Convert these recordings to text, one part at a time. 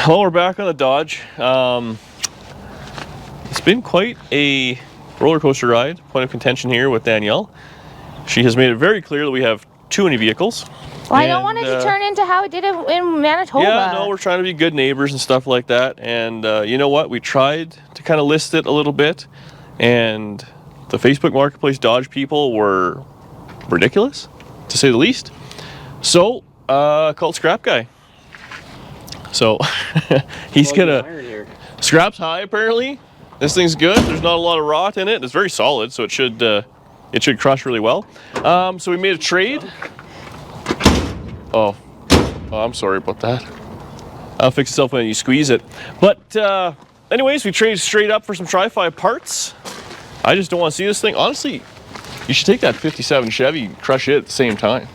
Well, we're back on the Dodge. It's been quite a roller coaster ride. Point of contention here with Danielle. She has made it very clear that we have too many vehicles. Well, I don't want it to turn into how it did in Manitoba. Yeah, no, we're trying to be good neighbors and stuff like that. And you know what? We tried to kind of list it a little bit, and the Facebook Marketplace Dodge people were ridiculous, to say the least. So, called Scrap Guy. So, he's gonna... Scrap's high, apparently. This thing's good. There's not a lot of rot in it. It's very solid, so it should crush really well. So we made a trade. Oh, I'm sorry about that. I'll fix itself when you squeeze it. But anyways, we traded straight up for some Tri-Fi parts. I just don't want to see this thing. Honestly, you should take that 57 Chevy and crush it at the same time.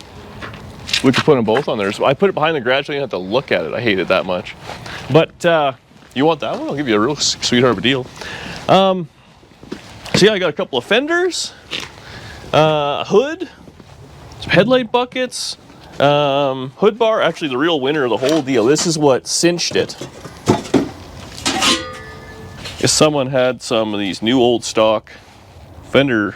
We could put them both on there. So I put it behind the garage so you didn't have to look at it. I hate it that much. But you want that one? I'll give you a real sweetheart of a deal. So yeah, I got a couple of fenders, a hood, some headlight buckets, hood bar. Actually, the real winner of the whole deal. This is what cinched it. If someone had some of these new old stock fender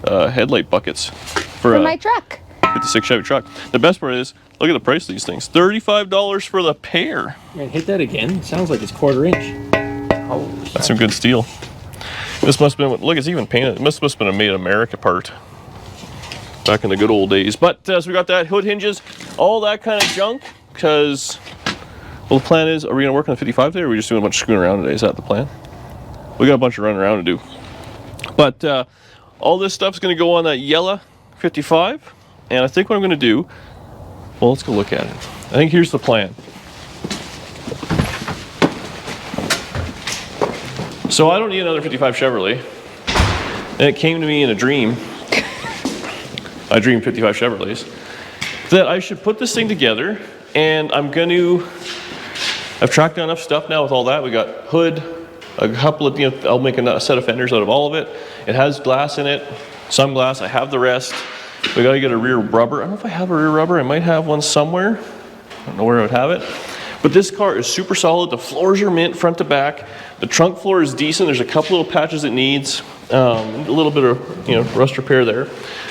headlight buckets for my truck. 56 Chevy truck. The best part is, look at the price of these things. $35 for the pair. Man, hit that again. Sounds like it's 1/4 inch. Oh, that's some good steel. This must have been, look, it's even painted. It must have been a made in America part back in the good old days. But so we got that, hood hinges, all that kind of junk, because, well, the plan is, are we going to work on the 55 today, or are we just doing a bunch of screwing around today? Is that the plan? We got a bunch of running around to do. But all this stuff's going to go on that yellow 55. And I think what I'm going to do, well, let's go look at it. I think here's the plan. So I don't need another 55 Chevrolet. And it came to me in a dream. I dreamed 55 Chevrolets. That I should put this thing together, and I'm going to, I've tracked down enough stuff now with all that. We got hood, a couple of, I'll make a set of fenders out of all of it. It has glass in it, some glass. I have the rest. We got to get a rear rubber. I don't know if I have a rear rubber. I might have one somewhere. I don't know where I would have it. But this car is super solid. The floors are mint front to back. The trunk floor is decent. There's a couple little patches it needs. A little bit of rust repair there.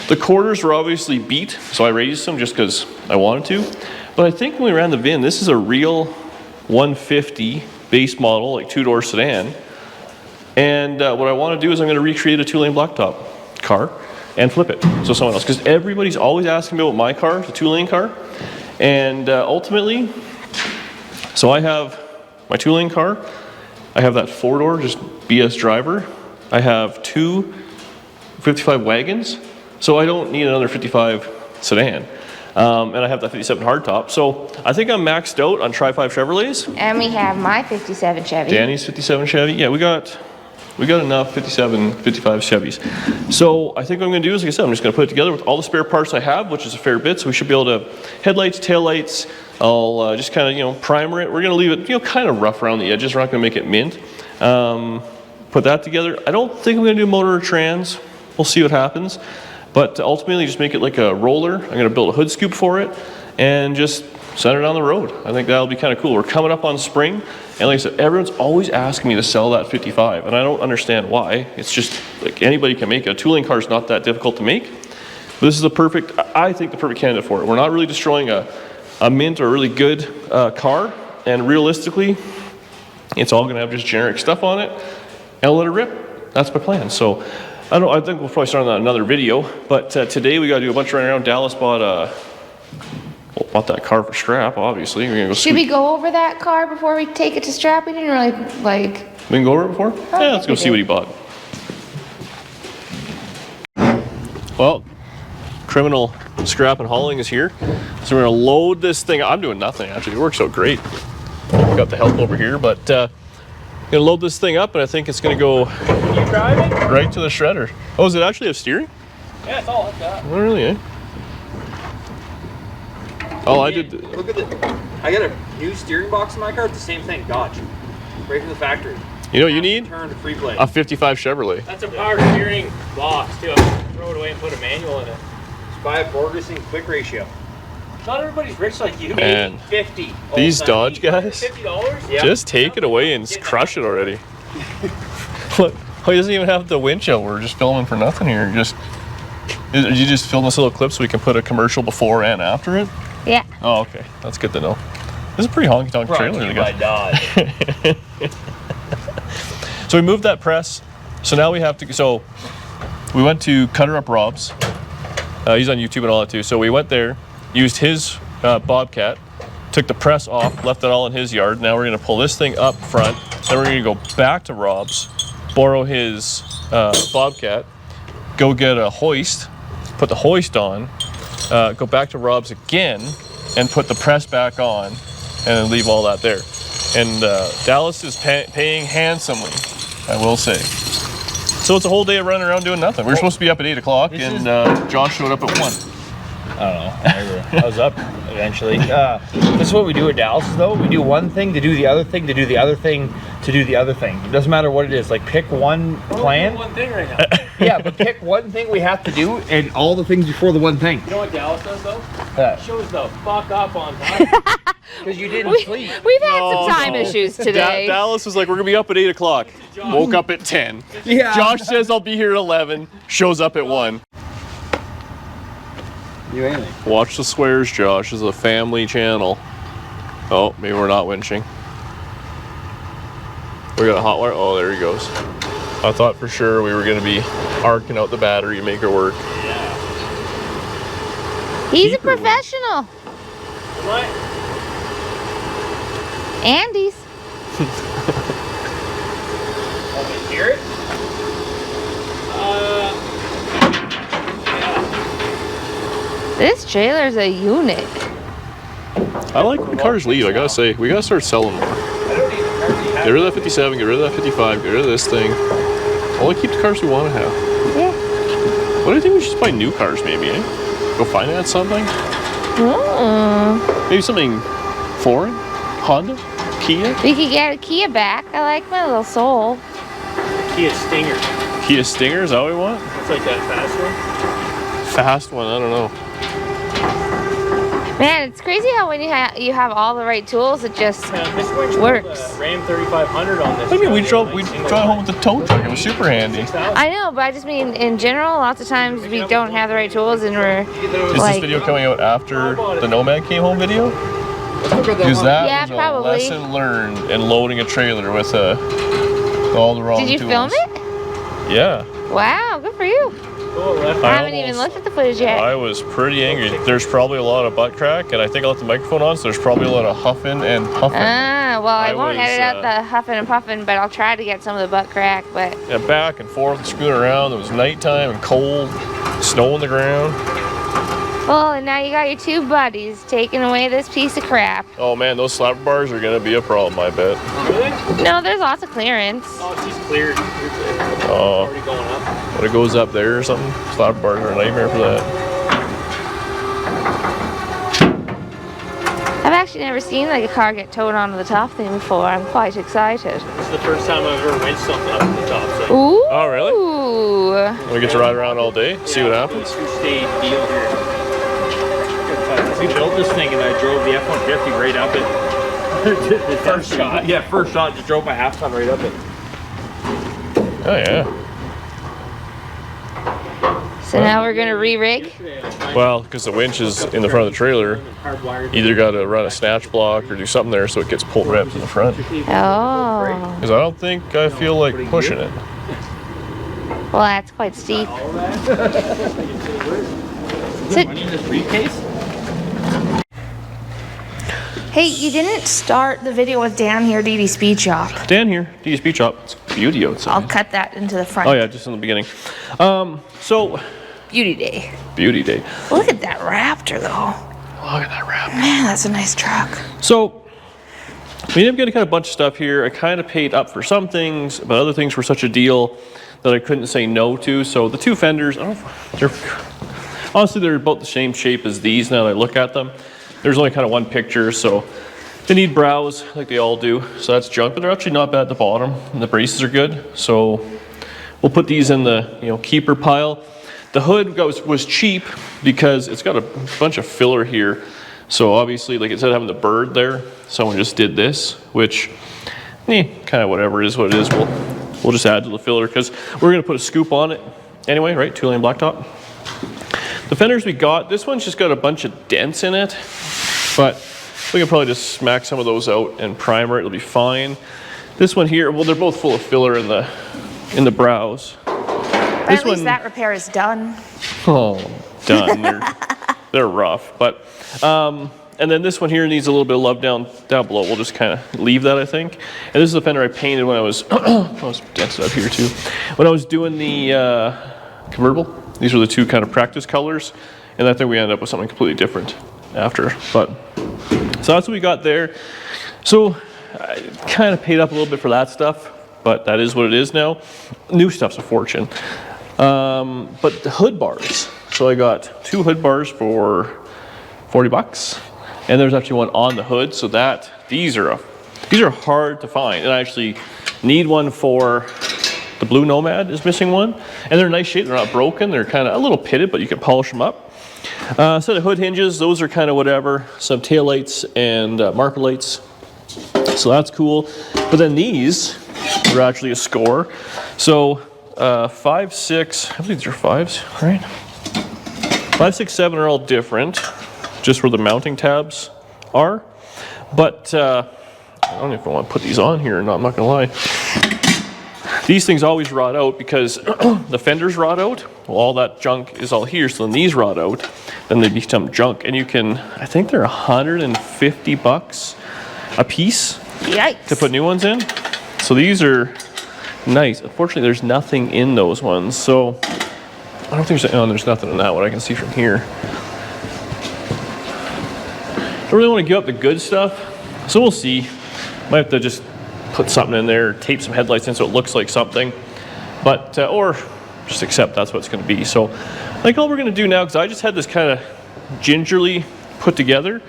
The quarters were obviously beat, so I raised them just because I wanted to. But I think when we ran the VIN, this is a real 150 base model, like 2-door sedan. And what I want to do is I'm going to recreate a 2-lane blacktop car and flip it so someone else, because everybody's always asking me about my car, the 2-lane car. And ultimately, so I have my 2-lane car, I have that 4-door, just BS driver, I have 2 55 wagons, so I don't need another 55 sedan. And I have that 57 hardtop, so I think I'm maxed out on Tri-5 Chevrolets. And we have my 57 Chevy. Danny's 57 Chevy, yeah, we got enough 57, 55 Chevys. So I think what I'm going to do is, like I said, I'm just going to put it together with all the spare parts I have, which is a fair bit. So we should be able to, headlights, taillights, I'll just kind of, primer it. We're going to leave it, kind of rough around the edges. We're not going to make it mint. Put that together. I don't think I'm going to do motor or trans. We'll see what happens. But ultimately, just make it like a roller. I'm going to build a hood scoop for it and just send it down the road. I think that'll be kind of cool. We're coming up on spring. And like I said, everyone's always asking me to sell that 55, and I don't understand why. It's just, like, anybody can make it. A 2-lane car is not that difficult to make. But this is I think the perfect candidate for it. We're not really destroying a mint or a really good car, and realistically, it's all going to have just generic stuff on it, and I'll let it rip. That's my plan. So, I think we'll probably start on another video, but today we got to do a bunch of running around. Dallas bought that car for Strap, obviously. We're gonna go Should we go over that car before we take it to Strap? We didn't really, We can go over it before? Yeah, let's go see what he bought. Well, criminal scrap and hauling is here. So we're gonna load this thing. I'm doing nothing, actually. It works out great. Got the help over here, but gonna load this thing up, and I think it's gonna go You driving? right to the shredder. Oh, does it actually have steering? Yeah, it's all like that. Oh, really, eh? Oh, I did. Look at it. I got a new steering box in my car. It's the same thing, Dodge. Right from the factory. You know what you need? Turn to free play. A 55 Chevrolet. That's a power steering box too. I'm gonna throw it away and put a manual in it. Just buy a Borgeson quick ratio. Not everybody's rich like you. Man, 50. these Dodge guys, $50? Yeah. just take it away and crush it already. Look, oh, he doesn't even have the windshield. We're just filming for nothing here. You just film this little clip so we can put a commercial before and after it? Yeah. Oh, okay. That's good to know. This is a pretty honky-tonk trailer. Dodge. So we moved that press. So now we have to, so we went to Cutter Up Rob's. He's on YouTube and all that too. So we went there, used his Bobcat, took the press off, left it all in his yard. Now we're gonna pull this thing up front. Then we're gonna go back to Rob's, borrow his Bobcat, go get a hoist, put the hoist on, go back to Rob's again, and put the press back on, and then leave all that there. And Dallas is paying handsomely, I will say. So it's a whole day of running around doing nothing. We were supposed to be up at 8 o'clock, and Josh showed up at 1. I don't know. I was up eventually. This is what we do at Dallas, though. We do one thing to do the other thing to do the other thing to do the other thing. It doesn't matter what it is. Like, pick one plan. One thing right now. Yeah, but pick one thing we have to do and all the things before the one thing. You know what Dallas does though? Uh, Shows the fuck up on time. Because you didn't sleep. We've had some time issues today. Dallas was like, we're gonna be up at 8 o'clock. Woke up at 10. Yeah. Josh says I'll be here at 11. Shows up at 1. Do anything. Watch the squares, Josh. This is a family channel. Oh, maybe we're not winching. We got a hot wire. Oh, there he goes. I thought for sure we were gonna be arcing out the battery to make it work. He's a professional. What? Andy's. Want to hear it? This trailer's a unit. I like when cars leave, I gotta say. We gotta start selling more. Get rid of that 57, get rid of that 55, get rid of this thing. Only keep the cars we want to have. Yeah. What do you think we should just buy new cars maybe, eh? Go finance something? Maybe something foreign? Honda? Kia? We could get a Kia back. I like my little Soul. Kia Stinger. Kia Stinger, is that what we want? It's like that fast one. Fast one, I don't know. Man, it's crazy how when you have all the right tools, it just This winch works. Ram 3500 on this. I mean, we truck. drove home with the tow truck. It was super handy. I know, but I just mean in general, lots of times we don't have the right tools and we're Is like, this video coming out after the Nomad came home video? Because that Yeah, was a probably. lesson learned in loading a trailer with all the wrong tools. did you film it? Yeah. Wow, good for you. I haven't even looked at the footage yet. I was pretty angry. There's probably a lot of butt crack, and I think I left the microphone on, so there's probably a lot of huffing and puffing. Well, I I won't was, edit out the huffing and puffing, but I'll try to get some of the butt crack. But Yeah, back and forth and screwing around. It was nighttime and cold, snow on the ground. well, and now you got your two buddies taking away this piece of crap. Oh man, those slapper bars are gonna be a problem, I bet. Really? No, there's lots of clearance. Oh, she's cleared. Oh, Already going up. but it goes up there or something. Slapper bars are a nightmare for that. I've actually never seen like a car get towed onto the top thing before. I'm quite excited. This is the first time I've ever winched something up to the top. So Ooh. Oh, really? We get to ride around all day, see what happens. Two-stage deal here. We built this thing and I drove the F-150 right up it. First shot. Yeah, first shot. Just drove my half ton right up it. Oh yeah. So now we're gonna re-rig. Well, because the winch is in the front of the trailer, either got to run a snatch block or do something there so it gets pulled right up to the front. Oh. Because I don't think I feel like pushing it. Well, that's quite steep. Hey, you didn't start the video with Dan here, DD Speed Shop. Dan here, DD Speed Shop. It's beauty outside. I'll cut that into the front. Oh yeah, just in the beginning. So, Beauty day. beauty day. Look at that Raptor, though. Look at that wrap. Man, that's a nice truck. So, we ended up getting kind of a bunch of stuff here. I kind of paid up for some things, but other things were such a deal that I couldn't say no to. So the two fenders, honestly, they're about the same shape as these now that I look at them. There's only kind of one picture, so they need brows like they all do. So that's junk, but they're actually not bad at the bottom. And the braces are good. So we'll put these in the keeper pile. The hood was cheap because it's got a bunch of filler here So obviously, like instead of having the bird there, someone just did this, which, kind of whatever it is what it is. We'll just add to the filler because we're gonna put a scoop on it anyway, right? 2-lane blacktop. The fenders we got, this one's just got a bunch of dents in it, but we can probably just smack some of those out and primer it. It'll be fine. This one here, well, they're both full of filler in the brows. But This at least one, that repair is done. oh, done. They're rough, but and then this one here needs a little bit of love down below. We'll just kind of leave that, I think. And this is the fender I painted when I was dented up here too. When I was doing the convertible, these were the two kind of practice colors, and I think we ended up with something completely different after. But so that's what we got there. So I kind of paid up a little bit for that stuff, but that is what it is now. New stuff's a fortune. But the hood bars. So I got 2 hood bars for $40, and there's actually one on the hood. So that these are hard to find, and I actually need one for the blue Nomad is missing one, and they're in nice shape. They're not broken. They're kind of a little pitted, but you can polish them up. Set of hood hinges. Those are kind of whatever. Some tail lights and marker lights. So that's cool. But then these are actually a score. So 5, 6, I believe these are 5s, right? 5, 6, 7 are all different, just where the mounting tabs are. But I don't know if I want to put these on here or not, I'm not going to lie. These things always rot out because the fenders rot out. Well, all that junk is all here, so then these rot out, then they become junk. And you can, I think they're $150 a piece. Yikes. To put new ones in. So these are nice. Unfortunately, there's nothing in those ones. So I don't think there's nothing in that one I can see from here. Don't really want to give up the good stuff, so we'll see. Might have to just put something in there, tape some headlights in so it looks like something, but or just accept that's what it's going to be. So I think all we're going to do now, because I just had this kind of gingerly put together,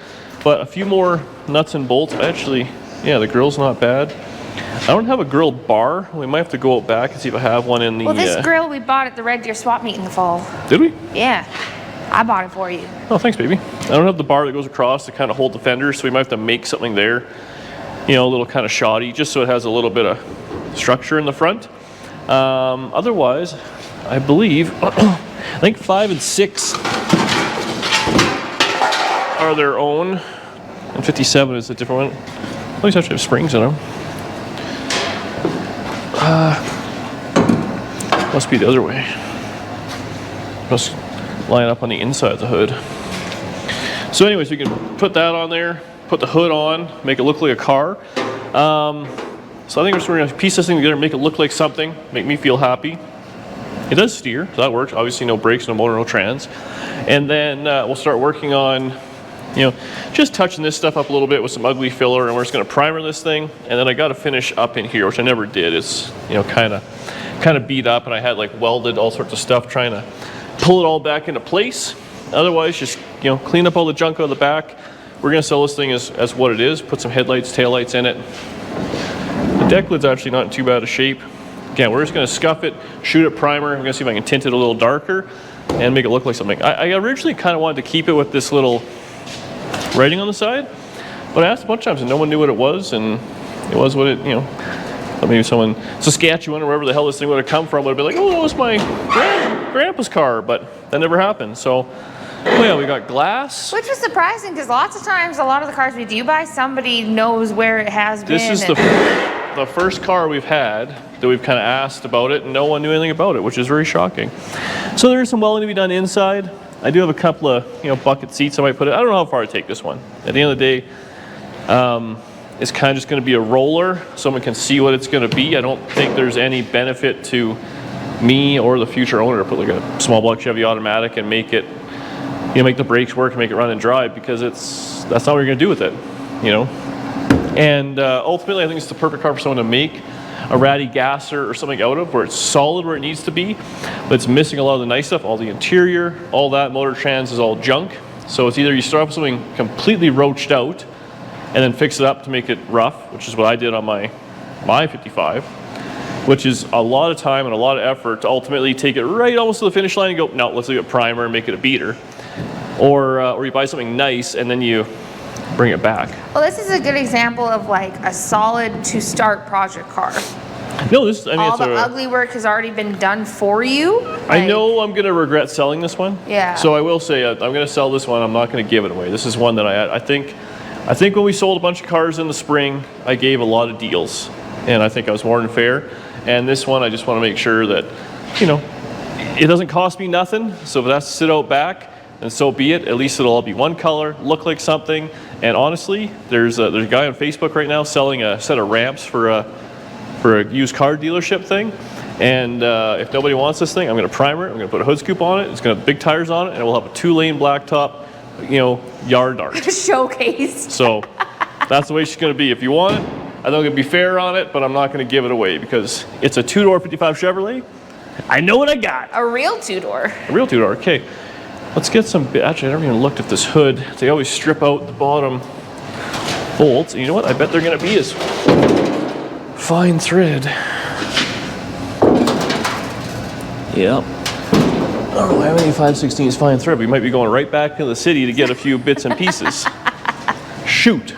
but a few more nuts and bolts. Actually, yeah, the grill's not bad. I don't have a grill bar. We might have to go out back and see if I have one in the... Well, this grill we bought at the Red Deer swap meet in the fall. Did we? Yeah. I bought it for you. Oh, thanks, baby. I don't have the bar that goes across to kind of hold the fenders, so we might have to make something there. You know, a little kind of shoddy, just so it has a little bit of structure in the front. Otherwise, I believe, I think 5 and 6 are their own, and 57 is a different one. At least actually have springs in them. Must be the other way. Must line up on the inside of the hood. So anyways, we can put that on there, put the hood on, make it look like a car. So I think we're just going to piece this thing together, make it look like something, make me feel happy. It does steer, so that works. Obviously no brakes, no motor, no trans. And then we'll start working on, you know, just touching this stuff up a little bit with some ugly filler, and we're just going to primer this thing. And then I got to finish up in here, which I never did. It's, you know, kind of beat up, and I had like welded all sorts of stuff trying to pull it all back into place. Otherwise, just, you know, clean up all the junk out of the back. We're going to sell this thing as what it is, put some headlights, taillights in it. The deck lid's actually not in too bad a shape. Again, we're just going to scuff it, shoot it primer. I'm going to see if I can tint it a little darker and make it look like something. I originally kind of wanted to keep it with this little writing on the side, but I asked a bunch of times and no one knew what it was, and it was what it, you know, maybe someone, Saskatchewan or wherever the hell this thing would have come from would have been like, oh, that was my grandpa's car, but that never happened. So, oh yeah, we got glass. Which was surprising because lots of times, a lot of the cars we do buy, somebody knows where it has been. This is the first car we've had that we've kind of asked about it, and no one knew anything about it, which is very shocking. So there is some welding to be done inside. I do have a couple of, you know, bucket seats I might put it. I don't know how far to take this one. At the end of the day, it's kind of just going to be a roller. Someone can see what it's going to be. I don't think there's any benefit to me or the future owner to put like a small block Chevy automatic and make it, you know, make the brakes work and make it run and drive, because that's not what you're going to do with it, you know. And ultimately, I think it's the perfect car for someone to make a ratty gasser or something out of, where it's solid where it needs to be, but it's missing a lot of the nice stuff, all the interior, all that motor trans is all junk. So it's either you start off with something completely roached out and then fix it up to make it rough, which is what I did on my 55, which is a lot of time and a lot of effort to ultimately take it right almost to the finish line and go, no, let's leave it primer and make it a beater. or you buy something nice and then you bring it back. Well, this is a good example of like a solid to start project car. No, this, I mean, All it's the ugly work has already been done for you. I Like, know I'm going to regret selling this one. Yeah. So I will say I'm going to sell this one. I'm not going to give it away. This is one that I think when we sold a bunch of cars in the spring, I gave a lot of deals, and I think I was more than fair. And this one, I just want to make sure that, you know, it doesn't cost me nothing. So if it has to sit out back, then so be it. At least it'll all be one color, look like something. And honestly, there's a guy on Facebook right now selling a set of ramps for a used car dealership thing. And if nobody wants this thing, I'm going to primer it. I'm going to put a hood scoop on it. It's going to have big tires on it, and it will have a 2-lane blacktop, you know, yard art. showcase. So that's the way she's going to be. If you want it, I think I'm going to be fair on it, but I'm not going to give it away because it's a 2-door 55 Chevrolet. I know what I got. A real 2-door. A real 2-door. Okay. Let's get some. Actually, I never even looked at this hood. They always strip out the bottom bolts. And you know what? I bet they're going to be as fine thread. Yep. I don't know how many 5/16s fine thread. We might be going right back to the city to get a few bits and pieces. Shoot.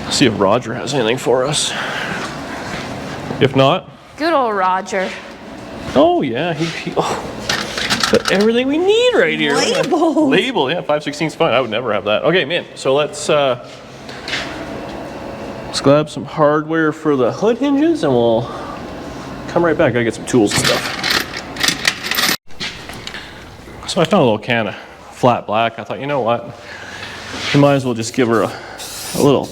Let's see if Roger has anything for us. If not. Good old Roger. Oh, yeah. He got everything we need right here. Label. Label, yeah. 5/16's fine. I would never have that. Okay, man. So let's grab some hardware for the hood hinges and we'll come right back. Gotta get some tools and stuff. So I found a little can of flat black. I thought, you know what? We might as well just give her a little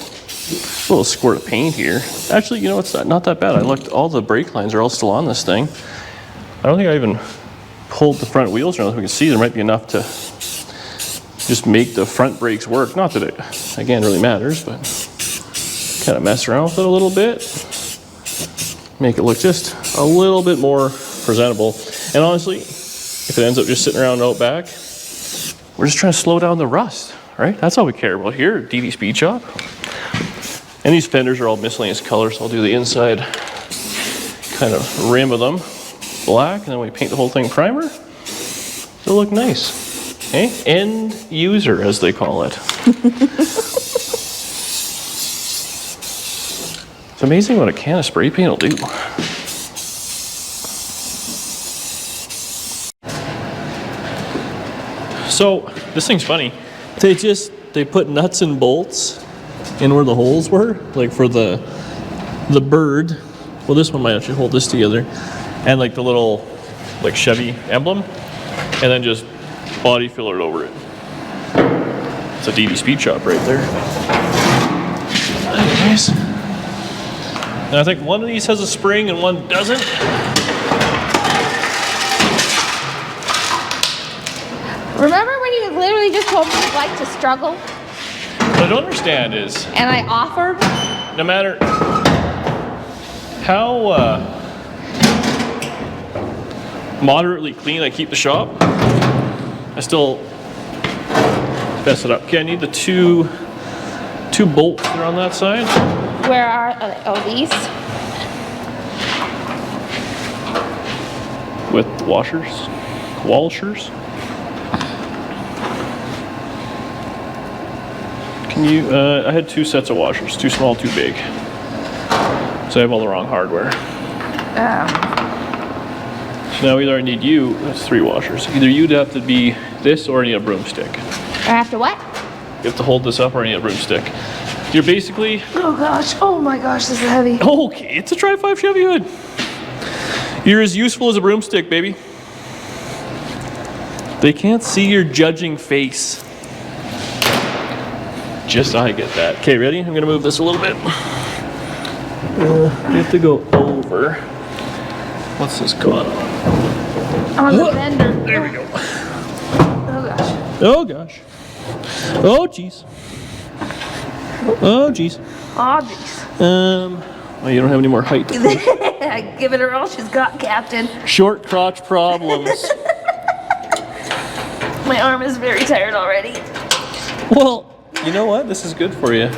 squirt of paint here. Actually, you know, it's not that bad. I looked, all the brake lines are all still on this thing. I don't think I even pulled the front wheels around so we can see. There might be enough to just make the front brakes work. Not that it, again, really matters, but kind of mess around with it a little bit. Make it look just a little bit more presentable. And honestly, if it ends up just sitting around out back, we're just trying to slow down the rust, right? That's all we care about here at DD Speed Shop. And these fenders are all miscellaneous colors, so I'll do the inside kind of rim of them black, and then we paint the whole thing primer. It'll look nice. Okay? End user, as they call it. It's amazing what a can of spray paint will do. So, this thing's funny. They put nuts and bolts in where the holes were, like for the bird. Well, this one might actually hold this together. And like the little like Chevy emblem, and then just body filler over it. It's a DD Speed Shop right there. Anyways, and I think one of these has a spring and one doesn't. Remember when you literally just told me you'd like to struggle? What I don't understand is, And I offered? no matter how moderately clean I keep the shop, I still mess it up. Okay, I need the two bolts that are on that side. Where are, these? With washers. Can you, I had 2 sets of washers, 2 small, 2 big. So I have all the wrong hardware. So now either I need you, that's 3 washers. Either you'd have to be this or I need a broomstick. I have to what? You have to hold this up or I need a broomstick. You're basically... Oh gosh, oh my gosh, this is heavy. Okay, it's a Tri-5 Chevy hood. You're as useful as a broomstick, baby. They can't see your judging face. Just I get that. Okay, ready? I'm gonna move this a little bit. You have to go over. What's this called? On the fender. There we go. Oh gosh. Oh gosh. Oh jeez. Oh jeez. Oh jeez. Well, you don't have any more height. I give it her all she's got, Captain. Short crotch problems. My arm is very tired already. Well, you know what? This is good for you.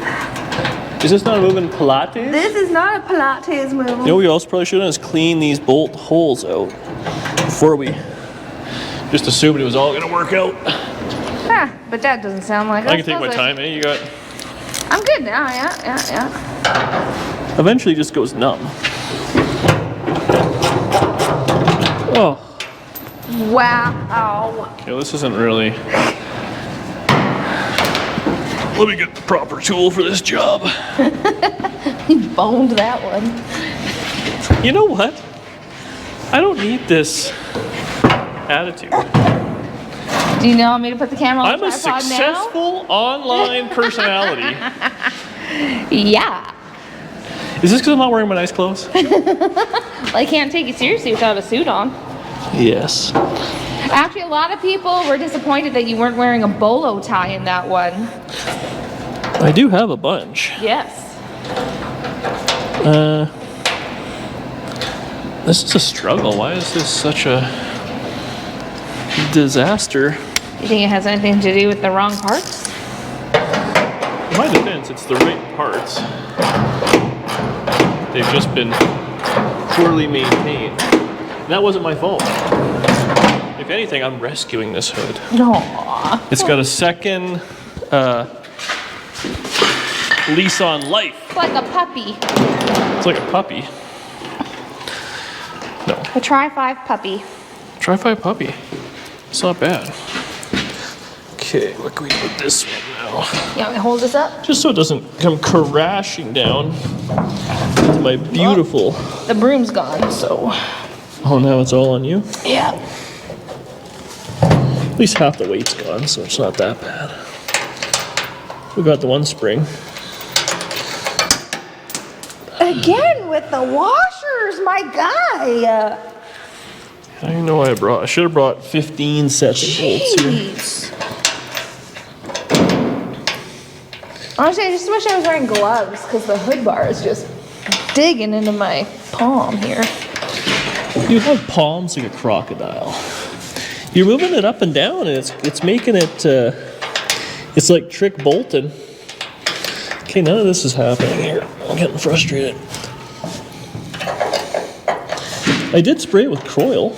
Is this not a moving Pilates? This is not a Pilates move. You know what we also probably should have done is clean these bolt holes out before we just assumed it was all going to work out. Ah, but that doesn't sound like I us, can take my does it? time, eh? You got... I'm good now, yeah. Eventually it just goes numb. Oh. Wow. Okay, this isn't really... Let me get the proper tool for this job. You boned that one. You know what? I don't need this attitude. Do you know me to put the camera on I'm the a tripod successful online personality. now? Yeah. Is this because I'm not wearing my nice clothes? Well, I can't take you seriously without a suit on. Yes. Actually, a lot of people were disappointed that you weren't wearing a bolo tie in that one. I do have a bunch. Yes. This is a struggle. Why is this such a disaster? You think it has anything to do with the wrong parts? In my defense, it's the right parts. They've just been poorly maintained. That wasn't my fault. If anything, I'm rescuing this hood. No. It's got a second lease on life. It's like a puppy. It's like a puppy. No. A Tri-5 puppy. Tri-5 puppy. It's not bad. Okay, what can we do with this one now? You want me to hold this up? Just so it doesn't come crashing down to my beautiful... The broom's gone, so. Oh, now it's all on you? Yeah. At least half the weight's gone, so it's not that bad. We got the one spring. Again with the washers, my guy. I don't even know why I should have brought 15 sets of bolts here. Jeez. Honestly, I just wish I was wearing gloves because the hood bar is just digging into my palm here. You have palms like a crocodile. You're moving it up and down, and it's making it. It's like trick bolting. Okay, none of this is happening here. I'm getting frustrated. I did spray it with Croil.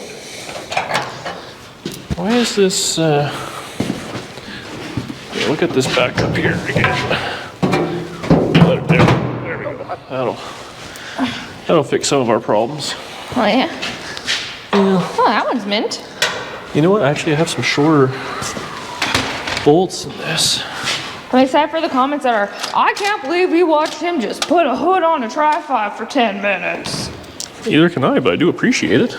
Why is this? Yeah, look at this back up here again. There we go. That'll fix some of our problems. Oh, yeah? Oh, that one's mint. You know what? Actually, I have some shorter bolts in this. I'm excited for the comments that are, I can't believe we watched him just put a hood on a Tri-5 for 10 minutes. Neither can I, but I do appreciate it.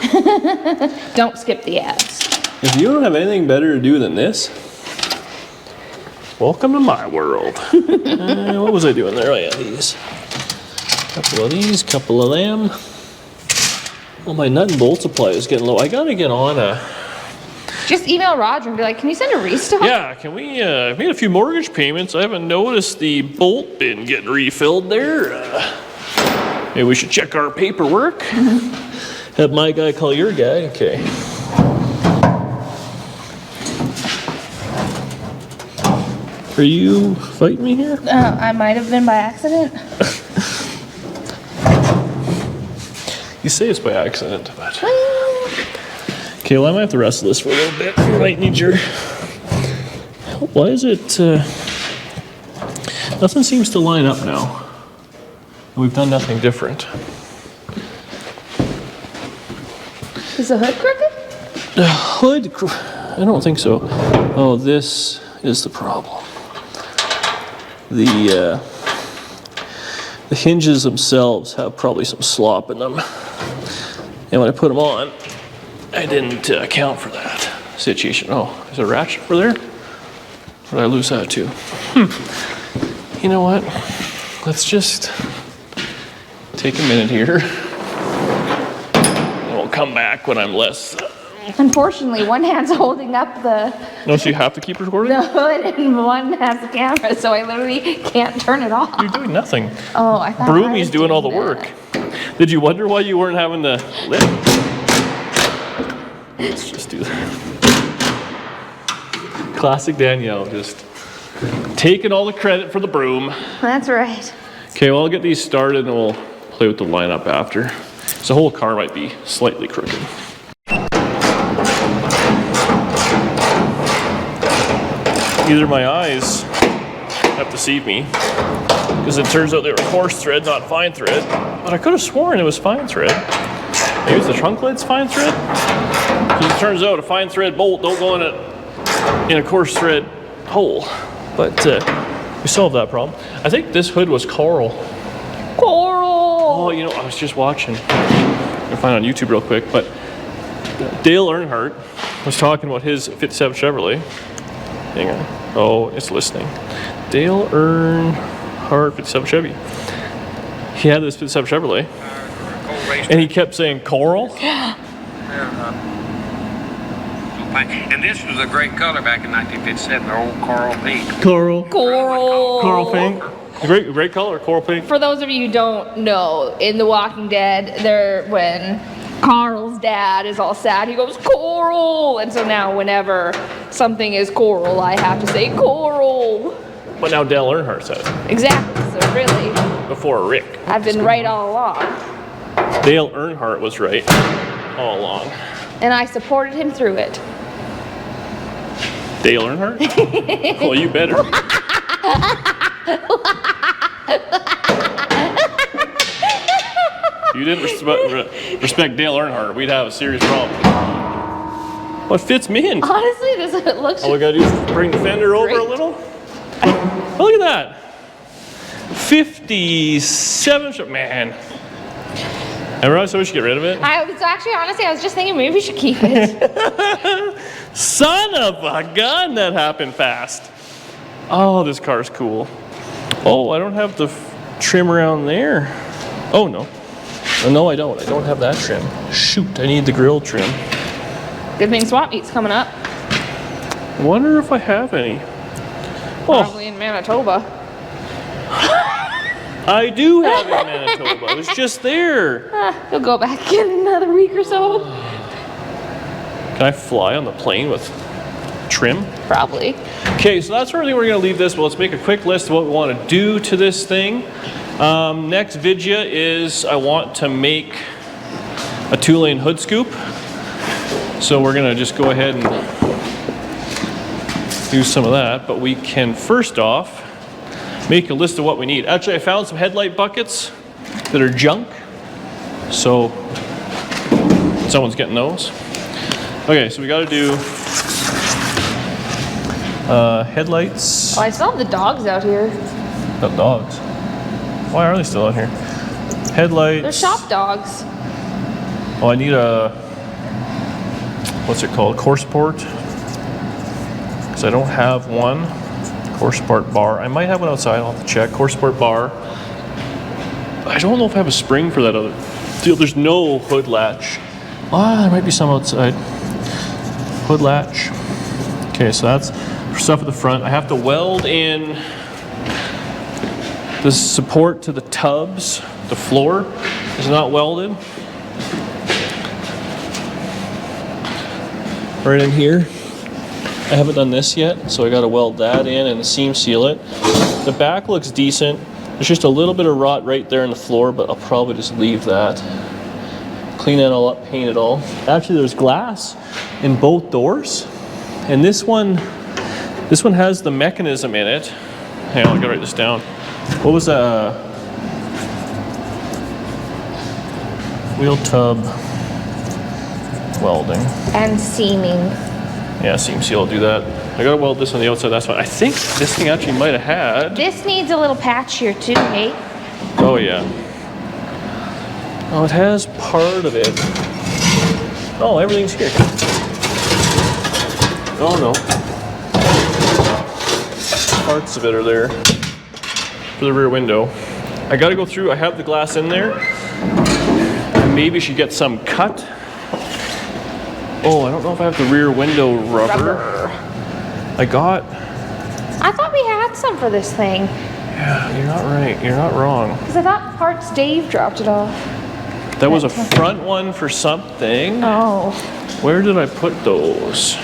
Don't skip the ads. If you don't have anything better to do than this, welcome to my world. What was I doing there? Oh yeah, these. Couple of these, couple of them. Well, my nut and bolt supply is getting low. I gotta get on a... Just email Roger and be like, can you send a restock? Yeah, can we, I've made a few mortgage payments. I haven't noticed the bolt bin getting refilled there. Maybe we should check our paperwork. Have my guy call your guy. Okay. Are you fighting me here? I might have been by accident. You say it's by accident, but... Okay, well, I might have to wrestle this for a little bit. You might need your... Why is it... Nothing seems to line up now. We've done nothing different. Is the hood crooked? The hood... I don't think so. Oh, this is the problem. The hinges themselves have probably some slop in them. And when I put them on, I didn't account for that situation. Oh, there's a ratchet over there? Or did I lose that too? You know what? Let's just take a minute here. And we'll come back when I'm less... Unfortunately, one hand's holding up the No, so you have to keep recording? hood and one has the camera, so I literally can't turn it off. You're doing nothing. Oh, I thought Broomy's doing all the work. Did you wonder why you weren't having the lift? Let's just do that. Classic Danielle, just taking all the credit for the broom. That's right. Okay, well, I'll get these started and we'll play with the lineup after. So the whole car might be slightly crooked. Either my eyes have deceived me, because it turns out they were coarse thread, not fine thread. But I could have sworn it was fine thread. Maybe it's the trunk lid's fine thread? Because it turns out a fine thread bolt don't go in a coarse thread hole. But we solved that problem. I think this hood was coral. Coral! Oh, you know, I was just watching. I'll find it on YouTube real quick, but Dale Earnhardt was talking about his 57 Chevrolet. Hang on. Oh, it's listening. Dale Earnhardt 57 Chevy. He had this 57 Chevrolet, and he kept saying coral. And this was a great color back in 1957, the old coral pink. Coral. Coral. Pink. Great color, coral pink. For those of you who don't know, in The Walking Dead, when Carl's dad is all sad, he goes, coral! And so now whenever something is coral, I have to say coral. But now Dale Earnhardt said it. Exactly, so really, Before Rick. I've been right all along. Dale Earnhardt was right all along. And I supported him through it. Dale Earnhardt? Well, you better. If you didn't respect Dale Earnhardt, we'd have a serious problem. What fits me in? Honestly, it looks All we gotta do is bring the fender over a Great. little. Oh, look at that. 57, man. I realized we should get rid of it. I was just thinking maybe we should keep it. Son of a gun, that happened fast. Oh, this car's cool. Oh, I don't have the trim around there. Oh, no. No, I don't. I don't have that trim. Shoot, I need the grill trim. Good thing swap meet's coming up. Wonder if I have any. Oh, Probably in Manitoba. I do have it in Manitoba. It was just there. You'll go back in another week or so. Can I fly on the plane with trim? Probably. Okay, so that's where I think we're going to leave this. But let's make a quick list of what we want to do to this thing. Next vidya is I want to make a 2-lane hood scoop. So we're going to just go ahead and do some of that. But we can first off make a list of what we need. Actually, I found some headlight buckets that are junk. So someone's getting those. Okay, so we got to do headlights. Oh, I still have the dogs out here. The dogs. Why are they still out here? Headlights. They're shop dogs. Oh, I need a, what's it called? Core Sport. Because I don't have one. Core Sport bar. I might have one outside. I'll have to check. Core Sport bar. I don't know if I have a spring for that other deal. There's no hood latch. Ah, there might be some outside. Hood latch. Okay, so that's stuff at the front. I have to weld in the support to the tubs. The floor is not welded. Right in here. I haven't done this yet, so I got to weld that in and seam seal it. The back looks decent. There's just a little bit of rot right there in the floor, but I'll probably just leave that. Clean it all up, paint it all. Actually, there's glass in both doors, and this one has the mechanism in it. Hang on, I gotta write this down. What was that? Wheel tub welding. And seaming. Yeah, seam seal, I'll do that. I gotta weld this on the outside, that's fine. I think this thing actually might have had. This needs a little patch here too, hey? Oh yeah. Oh, it has part of it. Oh, everything's here. Oh no. Parts of it are there for the rear window. I gotta go through, I have the glass in there. I maybe should get some cut. Oh, I don't know if I have the rear window rubber. I thought we had some for this thing. Yeah, you're not right. You're not wrong. Because I thought parts Dave dropped it off. That was a front one for something. Oh. Where did I put those?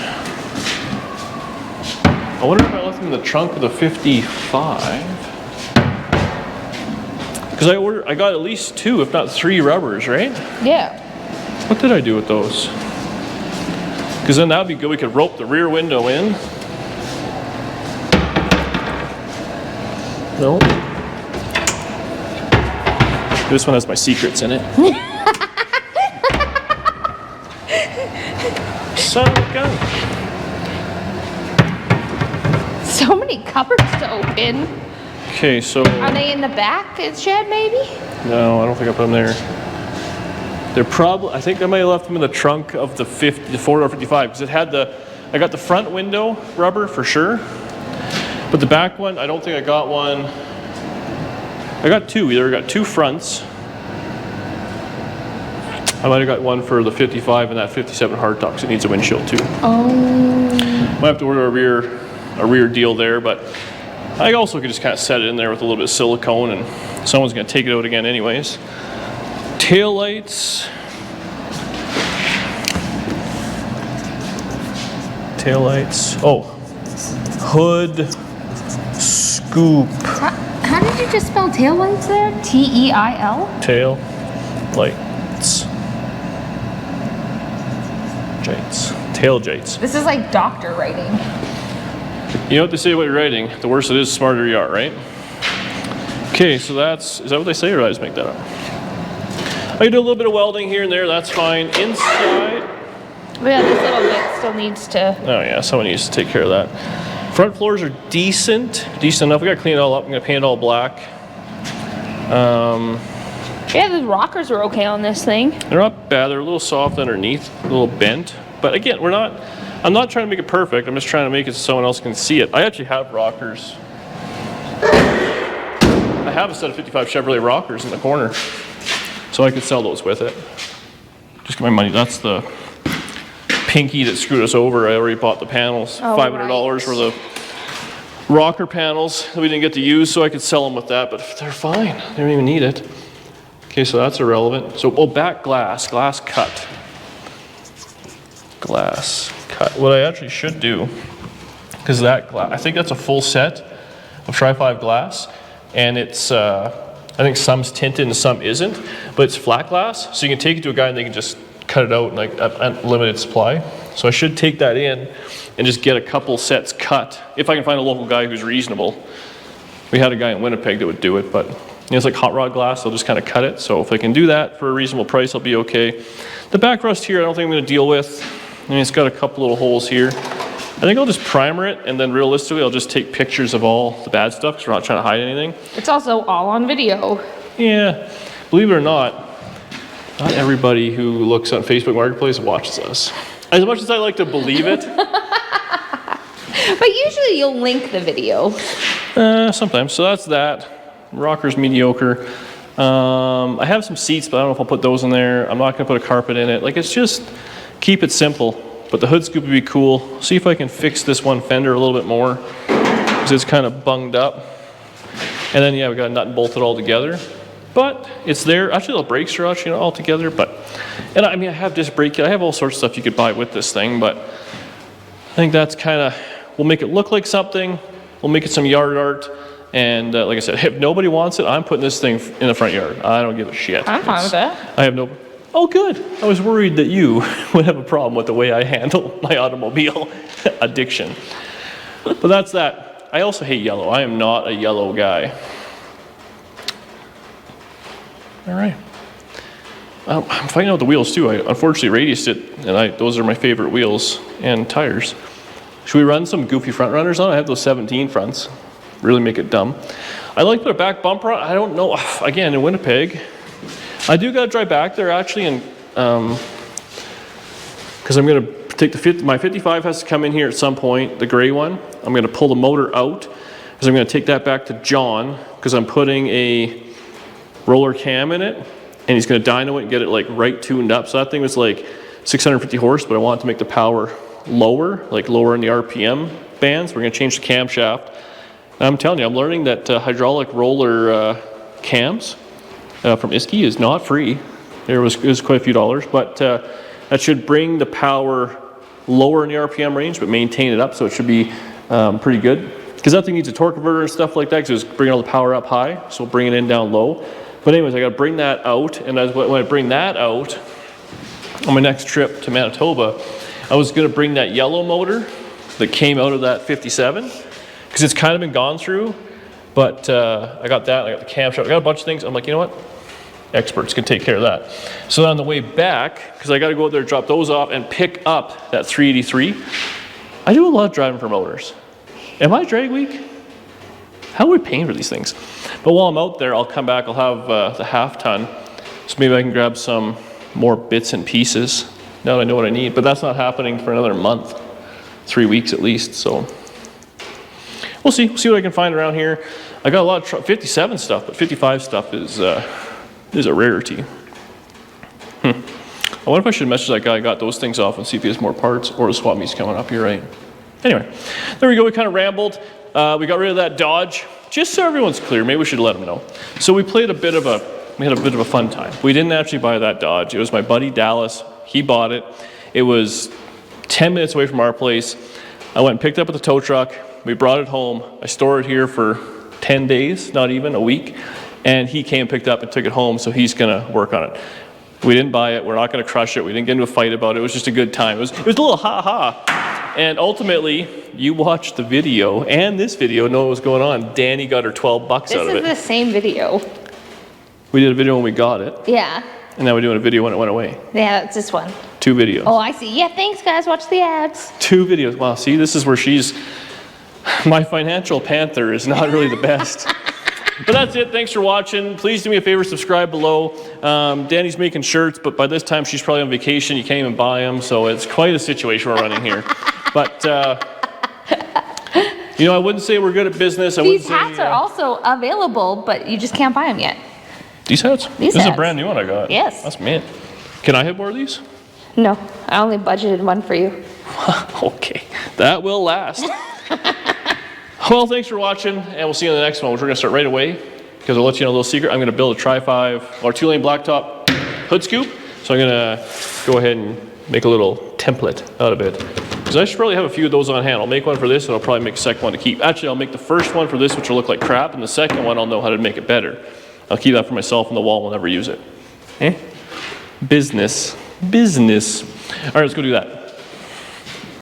I wonder if I left them in the trunk of the 55. Because I got at least 2, if not 3 rubbers, right? Yeah. What did I do with those? Because then that would be good. We could rope the rear window in. No. This one has my secrets in it. Son of a gun. So many cupboards to open. Okay, so... Are they in the back shed, maybe? No, I don't think I put them there. They're probably... I think I might have left them in the trunk of the 4-door 55 because it had the... I got the front window rubber for sure. But the back one, I don't think I got one. I got two. Either I got two fronts. I might have got one for the 55 and that 57 hardtop because it needs a windshield too. Oh. Might have to order a rear deal there, but I also could just kind of set it in there with a little bit of silicone and someone's going to take it out again anyways. Tail lights. Tail lights. Oh, hood scoop. How did you just spell taillights there? T-E-I-L? Tail lights. Jates. Tail jates. This is like doctor writing. You know what they say about your writing? The worse it is, the smarter you are, right? Okay, so is that what they say or did I just make that up? I can do a little bit of welding here and there, that's fine. Inside. But yeah, this little bit still needs to... Oh yeah, someone needs to take care of that. Front floors are decent enough. We gotta clean it all up. I'm gonna paint it all black. Yeah, the rockers are okay on this thing. They're not bad. They're a little soft underneath, a little bent. But again, I'm not trying to make it perfect. I'm just trying to make it so someone else can see it. I actually have rockers. I have a set of 55 Chevrolet rockers in the corner, so I could sell those with it. Just get my money. That's the pinky that screwed us over. I already bought the panels, Oh, $500 right. for the rocker panels that we didn't get to use, so I could sell them with that, but they're fine. They don't even need it. Okay, so that's irrelevant. So, back glass cut. Glass cut. What I actually should do, because that glass, I think that's a full set of Tri-5 glass, and it's, I think some's tinted and some isn't, but it's flat glass, so you can take it to a guy and they can just cut it out in like unlimited supply. So I should take that in and just get a couple sets cut, if I can find a local guy who's reasonable. We had a guy in Winnipeg that would do it, but it's like hot rod glass, they'll just kind of cut it. So if I can do that for a reasonable price, I'll be okay. The back rust here, I don't think I'm going to deal with. I mean, it's got a couple little holes here. I think I'll just primer it, and then realistically, I'll just take pictures of all the bad stuff because we're not trying to hide anything. It's also all on video. Yeah, believe it or not everybody who looks on Facebook Marketplace watches us. As much as I like to believe it. But usually you'll link the video. Sometimes. So that's that. Rocker's mediocre. I have some seats, but I don't know if I'll put those in there. I'm not going to put a carpet in it. Like, it's just keep it simple. But the hood scoop would be cool. See if I can fix this one fender a little bit more because it's kind of bunged up. And then, yeah, we got to nut and bolt it all together. But it's there. Actually, the brakes are actually all together. And I mean, I have disc brake kit. I have all sorts of stuff you could buy with this thing. But I think that's kind of, we'll make it look like something. We'll make it some yard art. And like I said, if nobody wants it, I'm putting this thing in the front yard. I don't give a shit. I'm fine with that. I have no... Oh, good. I was worried that you would have a problem with the way I handle my automobile addiction. But that's that. I also hate yellow. I am not a yellow guy. All right. I'm fighting out the wheels too. I unfortunately radiused it, and those are my favorite wheels and tires. Should we run some goofy front runners on? I have those 17 fronts. Really make it dumb. I like to put a back bumper on. I don't know. Again, in Winnipeg, I do got to drive back there actually, and because I'm going to take my 55 has to come in here at some point, the gray one. I'm going to pull the motor out because I'm going to take that back to John because I'm putting a roller cam in it, and he's going to dyno it and get it like right tuned up. So that thing was like 650 horse, but I wanted to make the power lower, like lower in the RPM bands. We're going to change the camshaft. And I'm telling you, I'm learning that hydraulic roller cams from ISKI is not free. It was quite a few dollars, but that should bring the power lower in the RPM range, but maintain it up, so it should be pretty good. Because that thing needs a torque converter and stuff like that, because it's bringing all the power up high, so we'll bring it in down low. But anyways, I got to bring that out, and when I bring that out on my next trip to Manitoba, I was going to bring that yellow motor that came out of that 57, because it's kind of been gone through, But I got that, I got the camshaft, I got a bunch of things. I'm like, you know what? Experts can take care of that. So on the way back, because I got to go out there, drop those off, and pick up that 383, I do a lot of driving for motors. Am I drag week? How are we paying for these things? But while I'm out there, I'll come back, I'll have the half ton, so maybe I can grab some more bits and pieces now that I know what I need. But that's not happening for another month, 3 weeks at least, so we'll see what I can find around here. I got a lot of 57 stuff, but 55 stuff is a rarity. I wonder if I should message that guy I got those things off and see if he has more parts, or the swap meet's coming up here, right? Anyway, there we go, we kind of rambled. We got rid of that Dodge, just so everyone's clear, maybe we should let them know. So we had a bit of a fun time. We didn't actually buy that Dodge. It was my buddy Dallas, he bought it. It was 10 minutes away from our place. I went and picked it up at the tow truck, we brought it home. I stored it here for 10 days, not even a week. And he came, picked up, and took it home, so he's gonna work on it. We didn't buy it, we're not gonna crush it, we didn't get into a fight about it, it was just a good time. It was a little ha-ha. And ultimately, you watched the video, and this video, know what was going on. Danny got her 12 bucks out of it. This is the same video. We did a video when we got it, Yeah. and now we're doing a video when it went away. Yeah, it's this one. 2 videos. Oh, I see. Yeah, thanks, guys. Watch the ads. 2 videos, wow, see, this is where my financial panther is not really the best. But that's it. Thanks for watching. Please do me a favor, subscribe below. Danny's making shirts, but by this time she's probably on vacation. You can't even buy them, so it's quite a situation we're running here. But, you know, I wouldn't say we're good at business. These hats are also available, but you just can't buy them yet. These hats? These This is a hats. brand new one I got. Yes. That's mint. Can I have more of these? No, I only budgeted one for you. Okay, that will last. Well, thanks for watching, and we'll see you in the next one, which we're going to start right away, because I'll let you know a little secret. I'm going to build a Tri-5 or 2-lane blacktop hood scoop, so I'm going to go ahead and make a little template out of it. Because I should probably have a few of those on hand. I'll make one for this, and I'll probably make a second one to keep. Actually, I'll make the first one for this, which will look like crap, and the second one I'll know how to make it better. I'll keep that for myself on the wall, we'll never use it. Eh? Business. All right, let's go do that.